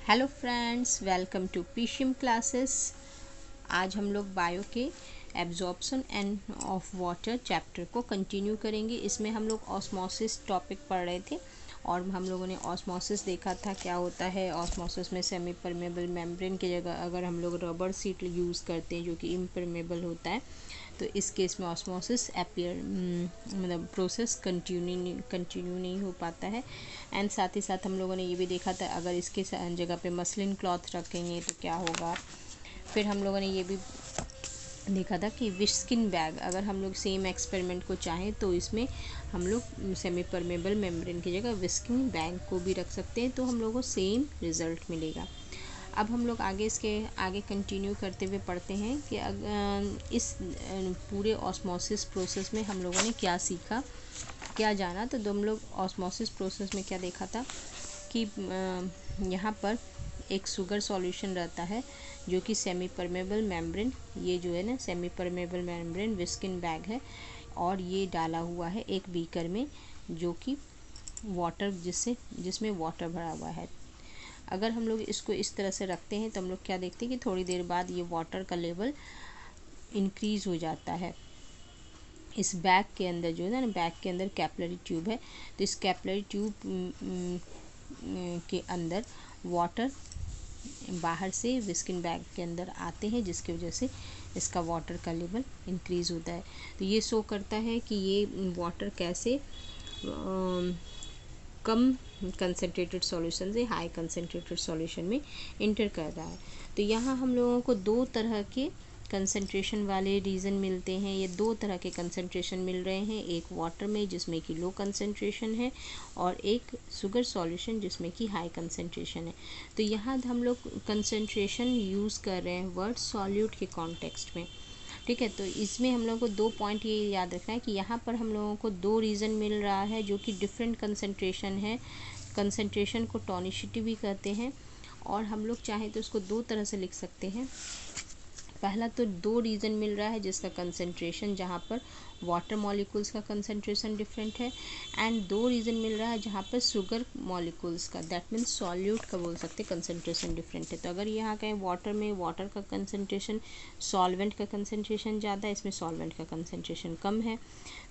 Hello friends, welcome to पीशियम classes. आज हम लोग बायो के absorption and of water chapter को कंटिन्यू करेंगे। इसमें हम लोग ऑस्मोसिस टॉपिक पढ़ रहे थे और हम लोगों ने ऑस्मोसिस देखा था क्या होता है। ऑस्मोसिस में सेमी परमेबल मेम्ब्रेन की जगह अगर हम लोग रबर सीट यूज़ करते हैं जो कि इम्परमेबल होता है, तो इस केस में ऑस्मोसिस मतलब प्रोसेस कंटिन्यू नहीं हो पाता है। एंड साथ ही साथ हम लोगों ने ये भी देखा था अगर इसके जगह पे मसलिन क्लॉथ रखेंगे तो क्या होगा। फिर हम लोगों ने ये भी देखा था कि विस्किन बैग, अगर हम लोग सेम एक्सपेरिमेंट को चाहें तो इसमें हम लोग सेमी परमेबल मेम्ब्रेन की जगह विस्किन बैग को भी रख सकते हैं, तो हम लोगों को सेम रिज़ल्ट मिलेगा। अब हम लोग इसके आगे कंटिन्यू करते हुए पढ़ते हैं कि इस पूरे ऑस्मोसिस प्रोसेस में हम लोगों ने क्या सीखा, क्या जाना। तो हम लोग ऑस्मोसिस प्रोसेस में क्या देखा था कि यहाँ पर एक शुगर सॉल्यूशन रहता है जो कि सेमी परमेबल मेम्ब्रेन, ये जो है ना सेमी परमेबल मेम्ब्रेन विस्किन बैग है, और ये डाला हुआ है एक बीकर में जो कि वाटर जिसमें वाटर भरा हुआ है। अगर हम लोग इसको इस तरह से रखते हैं तो हम लोग क्या देखते हैं कि थोड़ी देर बाद ये वाटर का लेवल इंक्रीज़ हो जाता है। इस बैग के अंदर जो है ना, बैग के अंदर कैपिलरी ट्यूब है, तो इस कैपिलरी ट्यूब के अंदर वाटर बाहर से विस्किन बैग के अंदर आते हैं, जिसकी वजह से इसका वाटर का लेवल इंक्रीज़ होता है। तो ये शो करता है कि ये वाटर कैसे कम कंसनट्रेटेड सॉल्यूशन से हाई कंसनट्रेटेड सॉल्यूशन में इंटर कर रहा है। तो यहाँ हम लोगों को दो तरह के कंसंट्रेशन वाले रीजन मिलते हैं। ये दो तरह के कंसंट्रेशन मिल रहे हैं, एक वाटर में जिसमें कि लो कंसंट्रेशन है और एक शुगर सॉल्यूशन जिसमें कि हाई कंसंट्रेशन है। तो यहाँ हम लोग कंसंट्रेशन यूज़ कर रहे हैं वर्ड सॉल्यूट के कॉन्टेक्स्ट में, ठीक है। तो इसमें हम लोगों को दो पॉइंट ये याद रखना है कि यहाँ पर हम लोगों को दो रीज़न मिल रहा है जो कि डिफरेंट कंसंट्रेशन है। कंसंट्रेशन को टॉनिसिटी भी कहते हैं और हम लोग चाहें तो उसको दो तरह से लिख सकते हैं। पहला तो दो रीज़न मिल रहा है जिसका कंसंट्रेशन जहाँ पर वाटर मॉलिक्यूल्स का कंसंट्रेशन डिफरेंट है, एंड दो रीज़न मिल रहा है जहाँ पर शुगर मॉलिक्यूल्स का, दैट मीन्स सॉल्यूट का बोल सकते हैं, कंसंट्रेशन डिफरेंट है। तो अगर यहाँ कहें वाटर में वाटर का कंसंट्रेशन सॉल्वेंट का कंसंट्रेशन ज़्यादा है, इसमें सॉल्वेंट का कंसंट्रेशन कम है,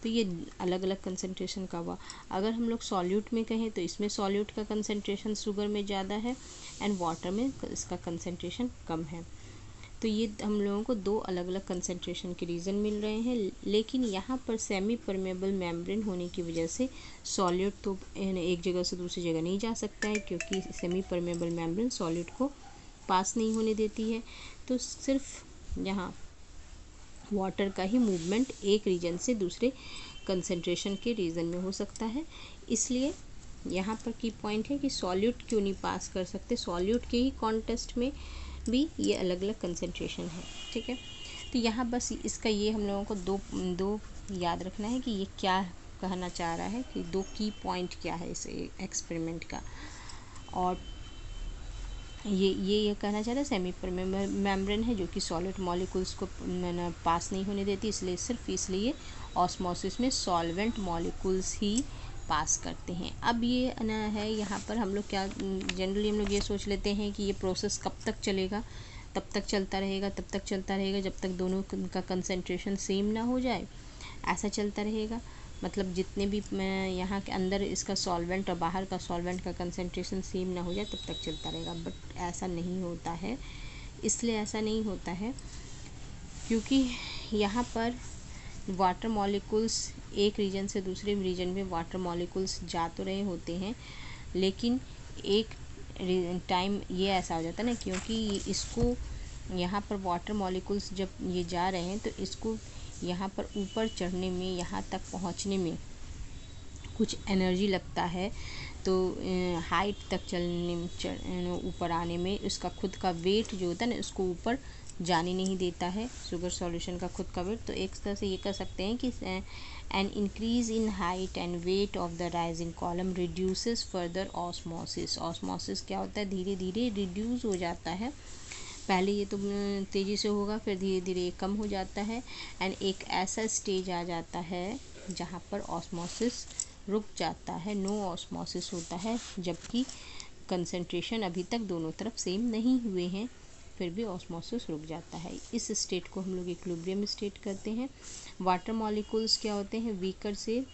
तो ये अलग अलग कंसंट्रेशन का हुआ। अगर हम लोग सॉल्यूट में कहें तो इसमें सॉल्यूट का कंसंट्रेशन शुगर में ज़्यादा है एंड वाटर में इसका कंसंट्रेशन कम है। तो ये हम लोगों को दो अलग अलग कंसंट्रेशन के रीज़न मिल रहे हैं। लेकिन यहाँ पर सेमी परमेबल मेम्ब्रेन होने की वजह से सॉल्यूट तो एक जगह से दूसरी जगह नहीं जा सकता है, क्योंकि सेमी परमेबल मेम्ब्रेन सॉल्यूट को पास नहीं होने देती है। तो सिर्फ यहाँ वाटर का ही मूवमेंट एक रीजन से दूसरे कंसंट्रेशन के रीजन में हो सकता है। इसलिए यहाँ पर की पॉइंट है कि सॉल्यूट क्यों नहीं पास कर सकते, सॉल्यूट के ही कॉन्टेस्ट में भी ये अलग अलग कंसंट्रेशन है, ठीक है। तो यहाँ बस इसका ये हम लोगों को दो याद रखना है कि ये क्या कहना चाह रहा है, कि दो की पॉइंट क्या है इस एक्सपेरिमेंट का। और ये कहना चाह रहा है सेमी परमेबल मेम्ब्रेन है जो कि सॉलिड मॉलिक्यूल्स को पास नहीं होने देती, इसलिए ऑस्मोसिस में सॉल्वेंट मॉलिक्यूल्स ही पास करते हैं। अब ये ना है, यहाँ पर हम लोग क्या जनरली हम लोग ये सोच लेते हैं कि ये प्रोसेस कब तक चलेगा, तब तक चलता रहेगा जब तक दोनों का कंसंट्रेशन सेम ना हो जाए, ऐसा चलता रहेगा। मतलब जितने भी यहाँ के अंदर इसका सॉल्वेंट और बाहर का सॉल्वेंट का कंसंट्रेशन सेम ना हो जाए तब तक चलता रहेगा, बट ऐसा नहीं होता है। इसलिए ऐसा नहीं होता है क्योंकि यहाँ पर वाटर मॉलिक्यूल्स एक रीजन से दूसरे रीजन में वाटर मॉलिक्यूल्स जा तो रहे होते हैं, लेकिन एक टाइम ये ऐसा हो जाता है ना, क्योंकि इसको यहाँ पर वाटर मॉलिक्यूल्स जब ये जा रहे हैं तो इसको यहाँ पर ऊपर चढ़ने में, यहाँ तक पहुँचने में कुछ एनर्जी लगता है। तो हाइट तक चलने ऊपर आने में उसका खुद का वेट जो होता है ना, उसको ऊपर जाने नहीं देता है शुगर सॉल्यूशन का खुद का वेट। तो एक तरह से ये कह सकते हैं कि an increase in height and weight of the rising column reduces further osmosis. Osmosis क्या होता है, धीरे धीरे रिड्यूस हो जाता है। पहले ये तो तेज़ी से होगा, फिर धीरे धीरे ये कम हो जाता है, एंड एक ऐसा स्टेज आ जाता है जहाँ पर ऑस्मोसिस रुक जाता है, नो ऑस्मोसिस होता है, जबकि कंसंट्रेशन अभी तक दोनों तरफ सेम नहीं हुए हैं, फिर भी ऑस्मोसिस रुक जाता है। इस स्टेट को हम लोग इक्विलिब्रियम स्टेट कहते हैं। वाटर मॉलिक्यूल्स क्या होते हैं, बीकर से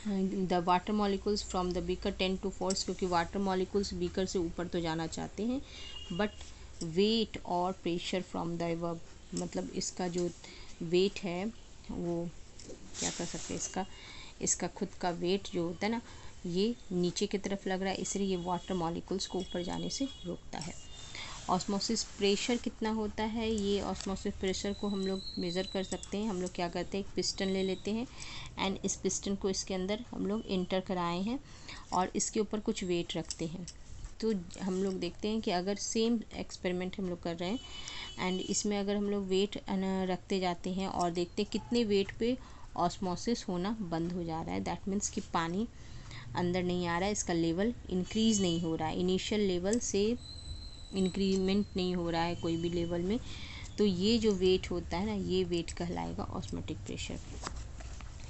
the water molecules from the beaker tend to force, क्योंकि वाटर मॉलिक्यूल्स बीकर से ऊपर तो जाना चाहते हैं, बट वेट और प्रेशर फ्रॉम द मतलब इसका जो वेट है वो क्या कर सकते हैं, इसका खुद का वेट जो होता है ना, ये नीचे की तरफ लग रहा है, इसलिए ये वाटर मॉलिक्यूल्स को ऊपर जाने से रोकता है। ऑस्मोसिस प्रेशर कितना होता है, ये ऑस्मोसिस प्रेशर को हम लोग मेज़र कर सकते हैं। हम लोग क्या करते हैं, एक पिस्टन ले लेते हैं एंड इस पिस्टन को इसके अंदर हम लोग इंटर कराए हैं और इसके ऊपर कुछ वेट रखते हैं। तो हम लोग देखते हैं कि अगर सेम एक्सपेरिमेंट हम लोग कर रहे हैं एंड इसमें अगर हम लोग वेट रखते जाते हैं और देखते हैं कितने वेट पे ऑस्मोसिस होना बंद हो जा रहा है, दैट मीन्स कि पानी अंदर नहीं आ रहा है, इसका लेवल इंक्रीज़ नहीं हो रहा है, इनिशियल लेवल से इंक्रीमेंट नहीं हो रहा है कोई भी लेवल में, तो ये जो वेट होता है ना, ये वेट कहलाएगा ऑस्मोटिक प्रेशर।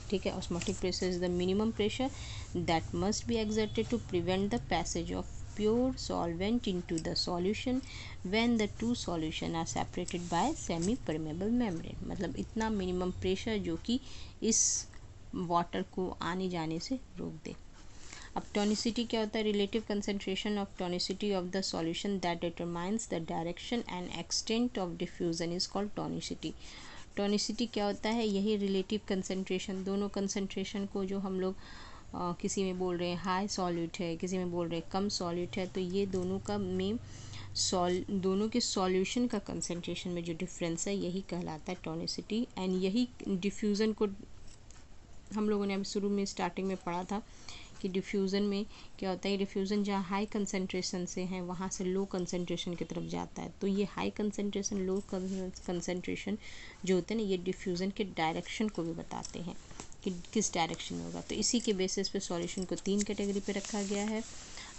ठीक है, osmotic pressure is the minimum pressure that must be exerted to prevent the passage of pure solvent into the solution when the two solution are separated by semi permeable membrane. मतलब इतना minimum pressure जो कि इस water को आने जाने से रोक दे। अब टोनिसिटी क्या होता है, relative concentration of tonicity of the solution that determines the direction and extent of diffusion is called tonicity. Tonicity क्या होता है, यही रिलेटिव कंसंट्रेशन, दोनों कंसंट्रेशन को जो हम लोग किसी में बोल रहे हैं हाई सॉल्यूट है, किसी में बोल रहे हैं कम सॉल्यूट है, तो ये दोनों का में दोनों के सॉल्यूशन का कंसंट्रेशन में जो डिफरेंस है यही कहलाता है टोनिसिटी। एंड यही डिफ्यूज़न को हम लोगों ने अभी शुरू में स्टार्टिंग में पढ़ा था कि डिफ्यूज़न में क्या होता है, डिफ्यूज़न जहाँ हाई कंसंट्रेशन से है वहाँ से लो कंसंट्रेशन की तरफ जाता है, तो ये हाई कंसंट्रेशन लो कंसंट्रेशन जो होते हैं ना, ये डिफ्यूज़न के डायरेक्शन को भी बताते हैं कि किस डायरेक्शन में होगा। तो इसी के बेसिस पे सॉल्यूशन को 3 कैटेगरी पे रखा गया है,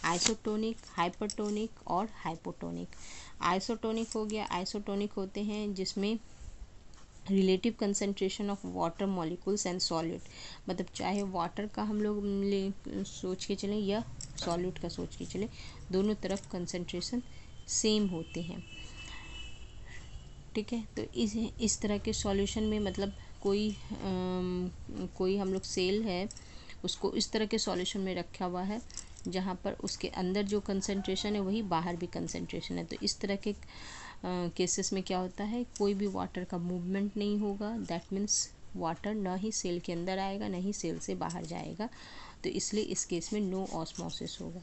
आइसोटोनिक, हाइपरटोनिक और हाइपोटोनिक। आइसोटोनिक हो गया, आइसोटोनिक होते हैं जिसमें relative concentration of water molecules and solute, मतलब चाहे वाटर का हम लोग सोच के चलें या सॉल्यूट का सोच के चलें, दोनों तरफ कंसंट्रेशन सेम होते हैं। ठीक है, तो इस तरह के सॉल्यूशन में मतलब कोई हम लोग सेल है उसको इस तरह के सॉल्यूशन में रखा हुआ है जहाँ पर उसके अंदर जो कंसंट्रेशन है वही बाहर भी कंसंट्रेशन है, तो इस तरह के केसेस में क्या होता है, कोई भी वाटर का मूवमेंट नहीं होगा, दैट मीन्स वाटर ना ही सेल के अंदर आएगा ना ही सेल से बाहर जाएगा, तो इसलिए इस केस में नो ऑस्मोसिस होगा।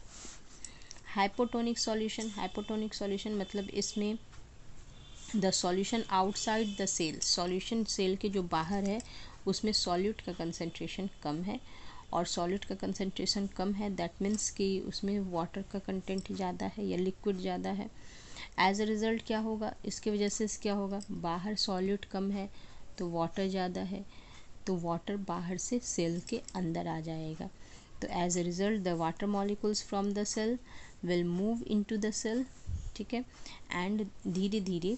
हाइपोटोनिक सॉल्यूशन, हाइपोटोनिक सॉल्यूशन मतलब इसमें the solution outside the cell, solution cell के जो बाहर है उसमें सॉल्यूट का कंसंट्रेशन कम है, और सॉल्यूट का कंसंट्रेशन कम है दैट मीन्स कि उसमें वाटर का कंटेंट ज़्यादा है या लिक्विड ज़्यादा है। एज अ रिज़ल्ट क्या होगा, इसके वजह से क्या होगा, बाहर सॉल्यूट कम है तो वाटर ज़्यादा है, तो वाटर बाहर से सेल के अंदर आ जाएगा, तो as a result the water molecules from the cell will move into the cell. ठीक है, एंड धीरे धीरे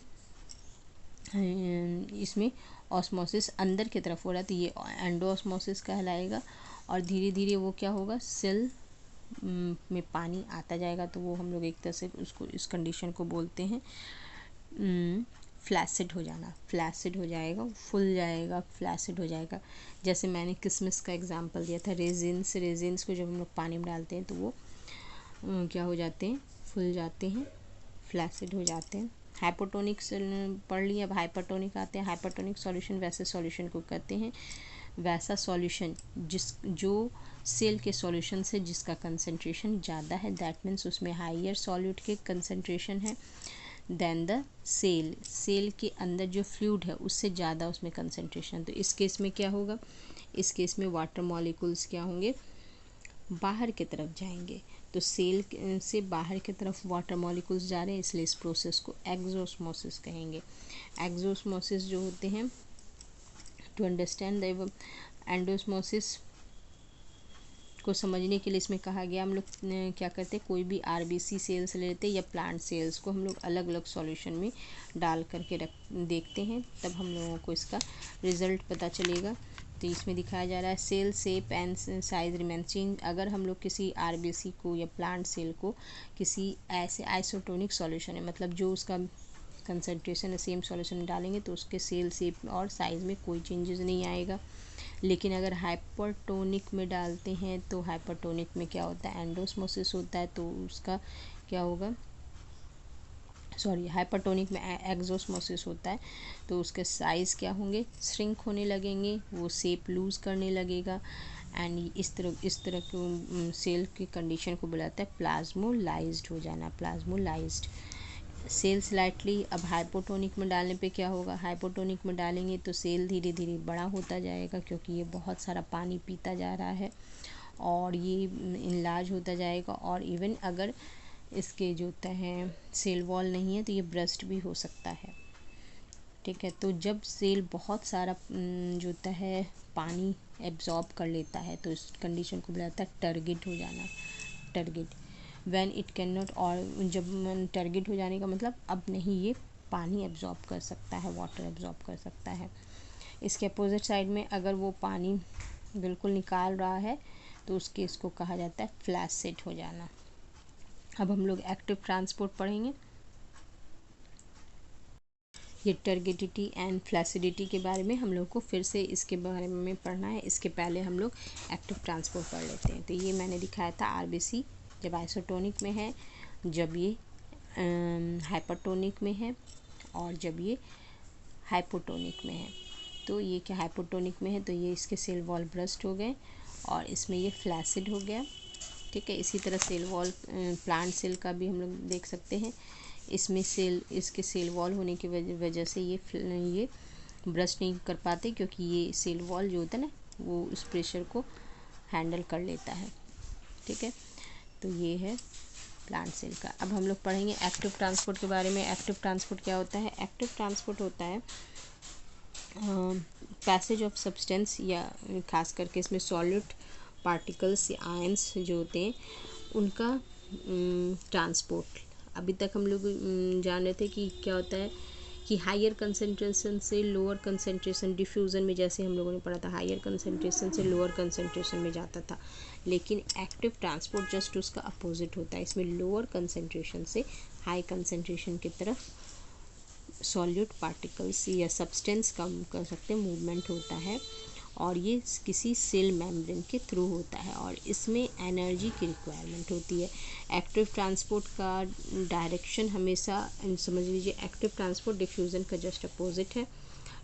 इसमें ऑस्मोसिस अंदर की तरफ हो रहा है, तो ये एंडोऑस्मोसिस कहलाएगा, और धीरे धीरे वो क्या होगा, सेल में पानी आता जाएगा, तो वो हम लोग एक तरह से उसको इस कंडीशन को बोलते हैं फ्लैसिड हो जाना, फ्लैसिड हो जाएगा, फुल जाएगा, फ्लैसिड हो जाएगा। जैसे मैंने किसमिस का एग्जांपल दिया था, रेजिन्स को जब हम लोग पानी में डालते हैं तो वो क्या हो जाते हैं, फुल जाते हैं, फ्लैसिड हो जाते हैं। हाइपोटोनिक पढ़ लिया, अब हाइपरटोनिक आते हैं। हाइपरटोनिक सॉल्यूशन वैसे सॉल्यूशन को कहते हैं, वैसा सॉल्यूशन जो सेल के सॉल्यूशन से जिसका कंसंट्रेशन ज़्यादा है, दैट मीन्स उसमें हाइयर सॉल्यूट के कंसंट्रेशन है देन द सेल के अंदर जो फ्लूइड है उससे ज़्यादा उसमें कंसंट्रेशन। तो इस केस में क्या होगा, इस केस में वाटर मॉलिक्यूल्स क्या होंगे, बाहर की तरफ जाएंगे, तो सेल से बाहर की तरफ वाटर मॉलिक्यूल्स जा रहे हैं, इसलिए इस प्रोसेस को एक्सोस्मोसिस कहेंगे। एक्सोस्मोसिस जो होते हैं, टू अंडरस्टैंड द एंडोस्मोसिस को समझने के लिए इसमें कहा गया, हम लोग क्या करते हैं, कोई भी आरबीसी सेल्स लेते हैं या प्लांट सेल्स को हम लोग अलग अलग सॉल्यूशन में डाल करके देखते हैं, तब हम लोगों को इसका रिज़ल्ट पता चलेगा तो इसमें दिखाया जा रहा है cell shape and size remain change. अगर हम लोग किसी आरबीसी को या प्लांट सेल को किसी ऐसे आइसोटोनिक सॉल्यूशन है, मतलब जो उसका कंसंट्रेशन है सेम सॉल्यूशन में डालेंगे तो उसके सेल शेप और साइज़ में कोई चेंजेस नहीं आएगा। लेकिन अगर हाइपरटोनिक में डालते हैं तो हाइपरटोनिक में क्या होता है, एंडोस्मोसिस होता है, तो उसका क्या होगा, सॉरी हाइपरटोनिक में एक्सोस्मोसिस होता है, तो उसके साइज़ क्या होंगे, श्रिंक होने लगेंगे, वो शेप लूज़ करने लगेगा। एंड इस तरह के सेल की कंडीशन को बुलाता है प्लाज्मोलाइज्ड हो जाना, प्लाज्मोलाइज्ड सेल स्लाइटली। अब हाइपोटोनिक में डालने पे क्या होगा, हाइपोटोनिक में डालेंगे तो सेल धीरे धीरे बड़ा होता जाएगा, क्योंकि ये बहुत सारा पानी पीता जा रहा है और ये इनलार्ज होता जाएगा। और इवन अगर इसके जो होता है सेल वॉल नहीं है तो ये ब्रस्ट भी हो सकता है, ठीक है। तो जब सेल बहुत सारा जो होता है पानी एब्जॉर्ब कर लेता है तो इस कंडीशन को बुलाता है टर्गिड हो जाना, टर्गिड। व्हेन इट कैन नॉट, और जब टर्गिड हो जाने का मतलब अब नहीं ये पानी एब्जॉर्ब कर सकता है, वाटर एब्जॉर्ब कर सकता है। इसके अपोजिट साइड में अगर वो पानी बिल्कुल निकाल रहा है तो उस केस को कहा जाता है फ्लैसिड हो जाना। अब हम लोग एक्टिव ट्रांसपोर्ट पढ़ेंगे। ये टर्गिडिटी एंड फ्लैसिडिटी के बारे में हम लोग को फिर से इसके बारे में पढ़ना है। इसके पहले हम लोग एक्टिव ट्रांसपोर्ट पढ़ लेते हैं। तो ये मैंने दिखाया था आरबीसी जब आइसोटोनिक में है, जब ये हाइपरटोनिक में है और जब ये हाइपोटोनिक में है। तो ये क्या हाइपोटोनिक में है तो ये इसके सेल वॉल ब्रस्ट हो गए और इसमें ये फ्लैसिड हो गया, ठीक है। इसी तरह सेल वॉल प्लांट सेल का भी हम लोग देख सकते हैं, इसमें इसके सेल वॉल होने की वजह से ये ब्रश नहीं कर पाते, क्योंकि ये सेल वॉल जो होता है ना वो उस प्रेशर को हैंडल कर लेता है, ठीक है। तो ये है प्लांट सेल का। अब हम लोग पढ़ेंगे एक्टिव ट्रांसपोर्ट के बारे में। एक्टिव ट्रांसपोर्ट क्या होता है, एक्टिव ट्रांसपोर्ट होता है पैसेज ऑफ सब्सटेंस, या खास करके इसमें सॉलिड पार्टिकल्स या आयंस जो होते हैं उनका ट्रांसपोर्ट। अभी तक हम लोग जान रहे थे कि क्या होता है कि हायर कंसंट्रेशन से लोअर कंसंट्रेशन डिफ्यूज़न में, जैसे हम लोगों ने पढ़ा था हायर कंसंट्रेशन से लोअर कंसंट्रेशन में जाता था, लेकिन एक्टिव ट्रांसपोर्ट जस्ट उसका अपोजिट होता है। इसमें लोअर कंसंट्रेशन से हाई कंसंट्रेशन की तरफ सॉल्यूट पार्टिकल्स या सब्सटेंस का कर सकते हैं मूवमेंट होता है, और ये किसी सेल मेम्ब्रेन के थ्रू होता है और इसमें एनर्जी की रिक्वायरमेंट होती है। एक्टिव ट्रांसपोर्ट का डायरेक्शन हमेशा समझ लीजिए, एक्टिव ट्रांसपोर्ट डिफ्यूज़न का जस्ट अपोजिट है।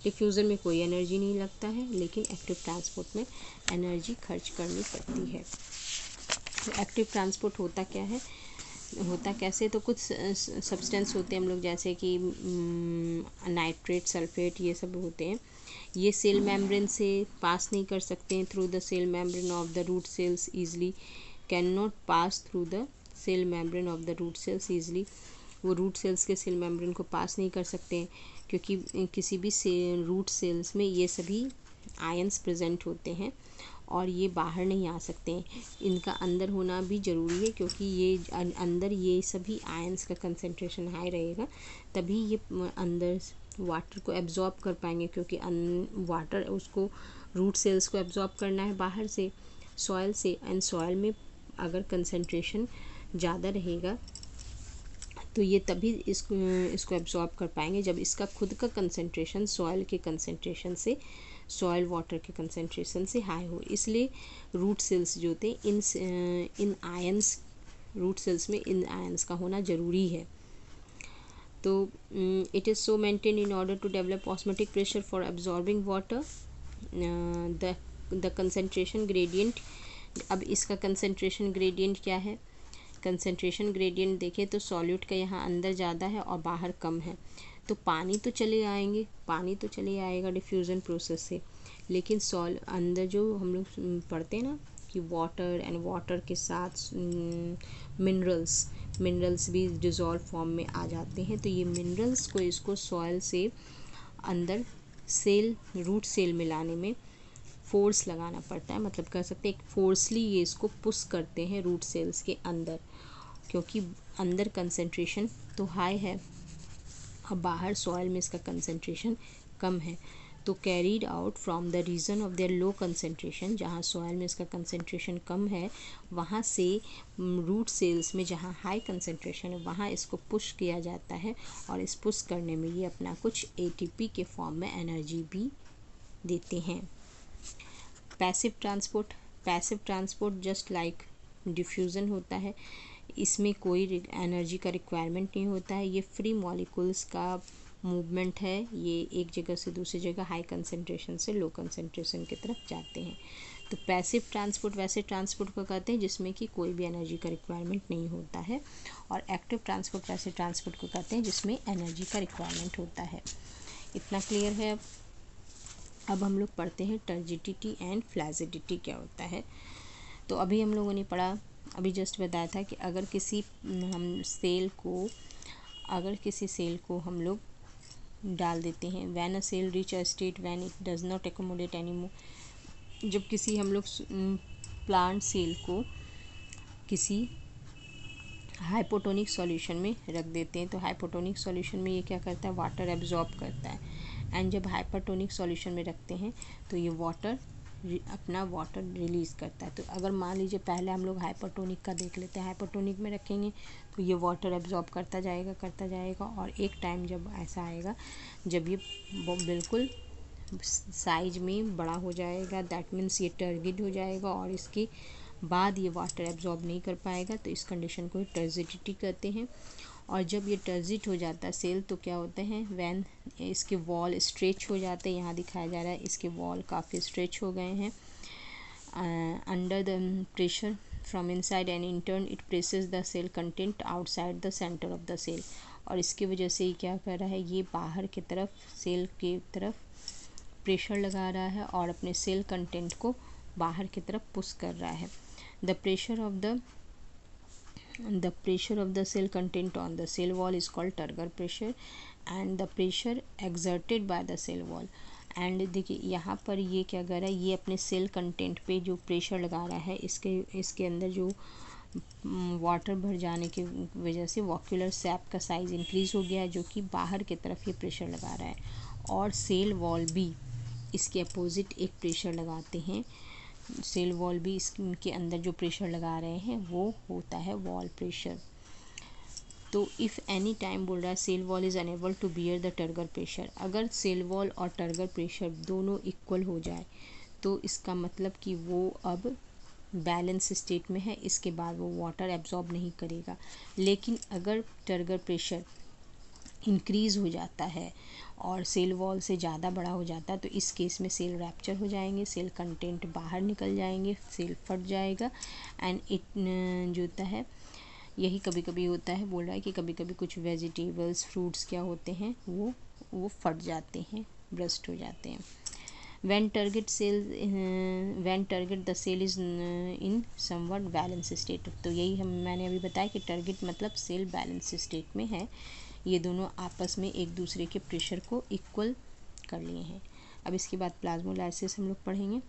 डिफ्यूज़न में कोई एनर्जी नहीं लगता है, लेकिन एक्टिव ट्रांसपोर्ट में एनर्जी खर्च करनी पड़ती है। तो एक्टिव ट्रांसपोर्ट होता क्या है, होता कैसे, तो कुछ सब्सटेंस होते हैं हम लोग जैसे कि नाइट्रेट, सल्फेट, ये सब होते हैं, ये सेल मेम्ब्रेन से पास नहीं कर सकते हैं through the cell membrane of the root cells easily, can not pass through the cell membrane of the root cells easily. वो रूट सेल्स के सेल मेम्ब्रेन को पास नहीं कर सकते हैं, क्योंकि किसी भी रूट सेल्स में ये सभी आयंस प्रेजेंट होते हैं और ये बाहर नहीं आ सकते हैं। इनका अंदर होना भी ज़रूरी है, क्योंकि ये अंदर ये सभी आयंस का कंसंट्रेशन हाई रहेगा, तभी ये अंदर वाटर को एब्जॉर्ब कर पाएंगे, क्योंकि वाटर उसको रूट सेल्स को एब्जॉर्ब करना है बाहर से, सॉइल से, एंड सॉइल में अगर कंसंट्रेशन ज़्यादा रहेगा तो ये तभी इसको एब्जॉर्ब कर पाएंगे जब इसका खुद का कंसंट्रेशन सॉइल के कंसंट्रेशन से, सॉइल वाटर के कंसंट्रेशन से हाई हो। इसलिए रूट सेल्स जो होते हैं इन आयंस, रूट सेल्स में इन आयंस का होना ज़रूरी है। तो it is so maintain in order to develop osmotic pressure for absorbing water, the concentration gradient. अब इसका कंसंट्रेशन ग्रेडियंट क्या है, कंसंट्रेशन ग्रेडियंट देखें तो सॉल्यूट का यहाँ अंदर ज़्यादा है और बाहर कम है, तो पानी तो चले आएंगे, पानी तो चले आएगा डिफ्यूज़न प्रोसेस से, लेकिन अंदर जो हम लोग पढ़ते हैं ना कि वाटर एंड वाटर के साथ मिनरल्स भी डिज़ोल्व फॉर्म में आ जाते हैं, तो ये मिनरल्स को इसको सॉइल से अंदर सेल, रूट सेल में लाने में फोर्स लगाना पड़ता है, मतलब कह सकते हैं फोर्सली ये इसको पुश करते हैं रूट सेल्स के अंदर, क्योंकि अंदर कंसंट्रेशन तो हाई है और बाहर सॉइल में इसका कंसंट्रेशन कम है, तो carried out from the region of their low concentration, जहाँ सॉइल में इसका कंसंट्रेशन कम है वहाँ से रूट सेल्स में जहाँ हाई कंसंट्रेशन है वहाँ इसको पुश किया जाता है, और इस पुश करने में ये अपना कुछ एटीपी के फॉर्म में एनर्जी भी देते हैं। Passive transport just like diffusion होता है, इसमें कोई एनर्जी का रिक्वायरमेंट नहीं होता है, ये फ्री मॉलिक्यूल्स का मूवमेंट है, ये एक जगह से दूसरी जगह हाई कंसंट्रेशन से लो कंसंट्रेशन की तरफ जाते हैं। तो पैसिव ट्रांसपोर्ट वैसे ट्रांसपोर्ट को कहते हैं जिसमें कि कोई भी एनर्जी का रिक्वायरमेंट नहीं होता है, और एक्टिव ट्रांसपोर्ट वैसे ट्रांसपोर्ट को कहते हैं जिसमें एनर्जी का रिक्वायरमेंट होता है। इतना क्लियर है। अब हम लोग पढ़ते हैं टर्जिडिटी एंड फ्लैसिडिटी क्या होता है। तो अभी हम लोगों ने पढ़ा, अभी जस्ट बताया था कि अगर किसी सेल को हम लोग डाल देते हैं, when a cell reach a state when it does not accommodate anymore, जब किसी हम लोग प्लांट सेल को किसी हाइपोटोनिक सॉल्यूशन में रख देते हैं, तो हाइपोटोनिक सॉल्यूशन में ये क्या करता है, वाटर एब्जॉर्ब करता है, एंड जब हाइपरटोनिक सॉल्यूशन में रखते हैं तो ये अपना वाटर रिलीज़ करता है। तो अगर मान लीजिए पहले हम लोग हाइपरटोनिक का देख लेते हैं, हाइपरटोनिक में रखेंगे तो ये वाटर एब्जॉर्ब करता जाएगा, और एक टाइम जब ऐसा आएगा जब ये बिल्कुल साइज में बड़ा हो जाएगा, दैट मीन्स ये टर्गिड हो जाएगा और इसके बाद ये वाटर एब्जॉर्ब नहीं कर पाएगा, तो इस कंडीशन को टर्जिडिटी कहते हैं। और जब ये टर्जिट हो जाता है सेल तो क्या होते हैं, व्हेन इसके वॉल स्ट्रेच हो जाते हैं, यहाँ दिखाया जा रहा है इसके वॉल काफ़ी स्ट्रेच हो गए हैं, under the pressure from inside and in turn it presses the cell content outside the centre of the cell, और इसकी वजह से ये क्या कर रहा है, ये बाहर की तरफ सेल की तरफ प्रेशर लगा रहा है और अपने सेल कंटेंट को बाहर की तरफ पुश कर रहा है। The pressure of the cell content on the cell wall is called Turger pressure, and the pressure exerted by the cell wall, and देखिए यहाँ पर ये क्या कर रहा है, ये अपने सेल कंटेंट पे जो प्रेशर लगा रहा है, इसके अंदर जो वाटर भर जाने की वजह से वॉक्यूलर सैप का साइज़ इंक्रीज़ हो गया है, जो कि बाहर की तरफ ये प्रेशर लगा रहा है, और सेल वॉल भी इसके अपोजिट एक प्रेशर लगाते हैं, सेल वॉल भी इसके अंदर जो प्रेशर लगा रहे हैं वो होता है वॉल प्रेशर। तो इफ़ एनी टाइम बोल रहा है cell wall is unable to bear the turgor pressure, अगर सेल वॉल और टर्गर प्रेशर दोनों इक्वल हो जाए तो इसका मतलब कि वो अब बैलेंस स्टेट में है, इसके बाद वो वाटर एब्जॉर्ब नहीं करेगा। लेकिन अगर टर्गर प्रेशर इंक्रीज़ हो जाता है और सेल वॉल से ज़्यादा बड़ा हो जाता है तो इस केस में सेल रैप्चर हो जाएंगे, सेल कंटेंट बाहर निकल जाएंगे, सेल फट जाएगा, एंड इट जो होता है यही कभी कभी होता है, बोल रहा है कि कभी कभी कुछ वेजिटेबल्स फ्रूट्स क्या होते हैं वो फट जाते हैं, ब्रस्ट हो जाते हैं। when target the cell is in somewhat balance state, तो यही मैंने अभी बताया कि टारगेट मतलब सेल बैलेंस स्टेट में है, ये दोनों आपस में एक दूसरे के प्रेशर को इक्वल कर लिए हैं। अब इसके बाद प्लाज्मोलाइसिस हम लोग पढ़ेंगे।